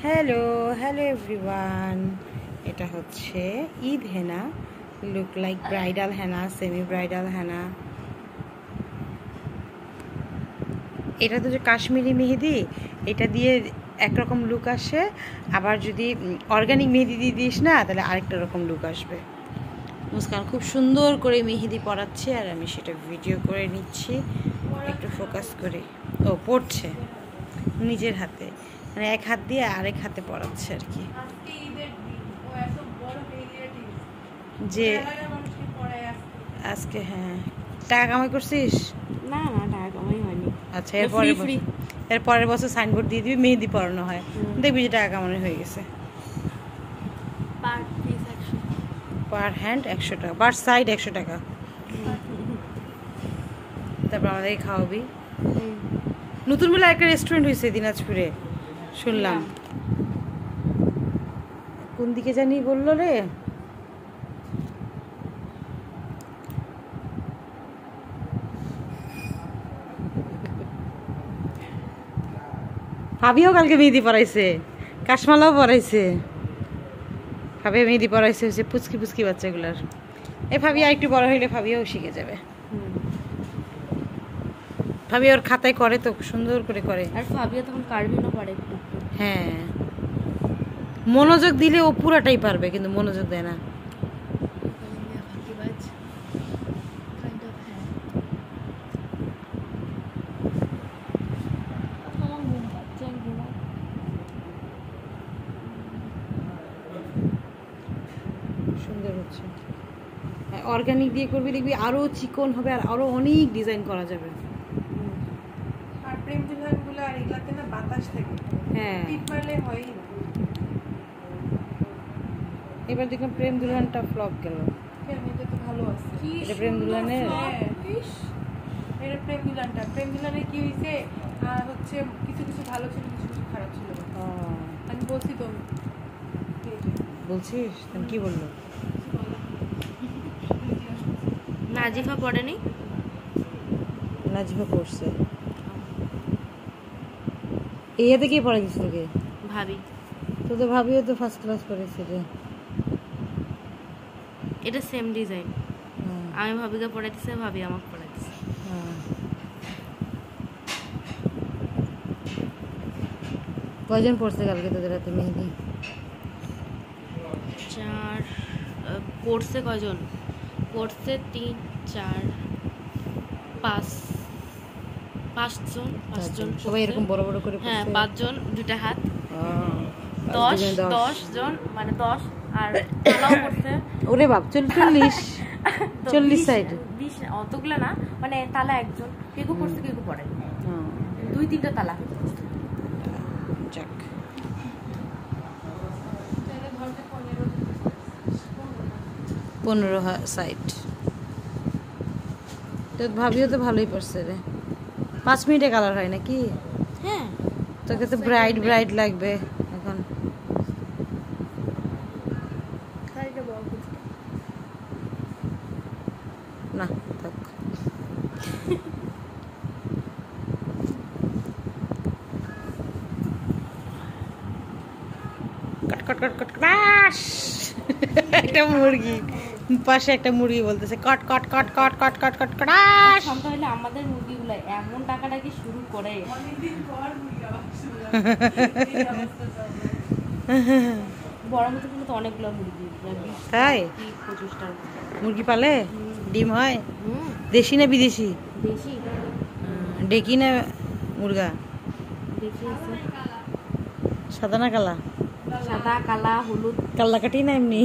Hello hello everyone, এটা হচ্ছে ঈদ হেনা, look like bridal হেনা, semi bridal হেনা। এটা তো যে কাশ্মীরি মেহেদি, এটা দিয়ে একরকম লুক আসে, আবার যদি অর্গানিক মেহেদি দিয়ে দিস না তাহলে আরেকটা রকম লুক আসবে। মুস্কান খুব সুন্দর করে মেহেদি পরাচ্ছে আর আমি সেটা ভিডিও করে নিচ্ছি, একটু ফোকাস করে। ও পড়ছে নিজের হাতে, মানে এক হাত দিয়ে আরেক হাতে পড়াচ্ছে আর কি। যে আজকে হ্যাঁ, টাকা কামাই করছিস? না না, টাকা কামাই হয়নি। আচ্ছা, এর পরের বছর সাইনবোর্ড দিয়ে দিবি মেহেদি পড়ানো হয়, দেখবি যে টাকা কামানো হয়ে গেছে। পার হ্যান্ড 100 টাকা, পার সাইড 100 টাকা। তারপর আমাদেরকে খাওয়াবি। নতুন বলে একটা রেস্টুরেন্ট হয়েছে দিনাজপুরে, শুনলাম। কোন দিকে জানি বললো রে, ভাবিও কালকে মেহেদি পড়াইছে, কাশমালাও পড়াইছে। ভাবি মেহেদি পড়াইছে হচ্ছে পুচকি পুচকি বাচ্চাগুলার। এই ভাবি আর একটু বড় হইলে ভাবিও শিখে যাবে। ভাবি ওর খাতায় করে তো সুন্দর করে করে, আর ভাবিও তখন কার্ভিনও পারে। হ্যাঁ, মনোযোগ দিলে ও পুরাটাই পারবে, কিন্তু মনোযোগ দেয় না। সুন্দর হচ্ছে, অর্গানিক দিয়ে করবি দেখবি আরো চিকন হবে আর আরো অনেক ডিজাইন করা যাবে। আর প্রেম ডিজাইনগুলো আর এগুলাতে না বাতাস থাকে, হ্যাঁ টিপ মারলে হয়ই না। এবার দেখলাম প্রেম দুলহানটা ফ্লপ গেল। কেন, এটা তো ভালো আছে। এটা প্রেম দুলহানের, এটা প্রেম দুলহানে কি হয়েছে, হচ্ছে কিছু কিছু ভালো ছিল, কিছু কিছু খারাপ ছিল। আমি বলছি তো, বলছিস তুমি কি বললো? নাজিফা পড়েনি? নাজিফা পড়ছে। এই হাতে কে পড়া দিস তোকে? ভাবি। তো ভাবিও তো ফার্স্ট ক্লাস পড়েছে রে। এটা সেম ডিজাইন, আমি ভাবিকে পড়াই দিছে, ভাবি আমাকে পড়াই দিছে। কয়জন পড়ছে কালকে তোদের হাতে মেহেদি? 4 পড়ছে। কয়জন পড়ছে? 3 4 5 5জন। সবাই এরকম বড় বড় করে? হ্যাঁ, 5 জন, 2টা হাত। 10 জন, মানে 10। আর তালাও পড়ছে। ওরে বাপ, 40 সাইড 20, অতগুলা না, মানে তালা একজন, কেকু পড়ছে কেকু পড়ে 2-3টা তালা। যাক, 15 সাইড। তো ভাবিও তো ভালোই পড়ছে রে। 5 মিনিটে কালার হয় নাকি? হ্যাঁ, তোকে তো ব্রাইড লাগবে এখন। না থাক, কট কট কট কট। একটা মুরগি পাশে, একটা মুরগি বলতেছে কট কট কট কট কট কট কট কটাস। তাহলে আমাদের মুরগিগুলো এমন টাকাটাকি শুরু করে। বড় মতো কিন্তু অনেকগুলো মুরগি, তাই 25টা মুরগি পালে? ডিম হয়? দেশি না বিদেশি? দেশি। ডেকি না মুরগা? দেখি আছে। সাদা না কালা? সাদা, কালা, হলুদ। কাল্লা কাটি না এমনি?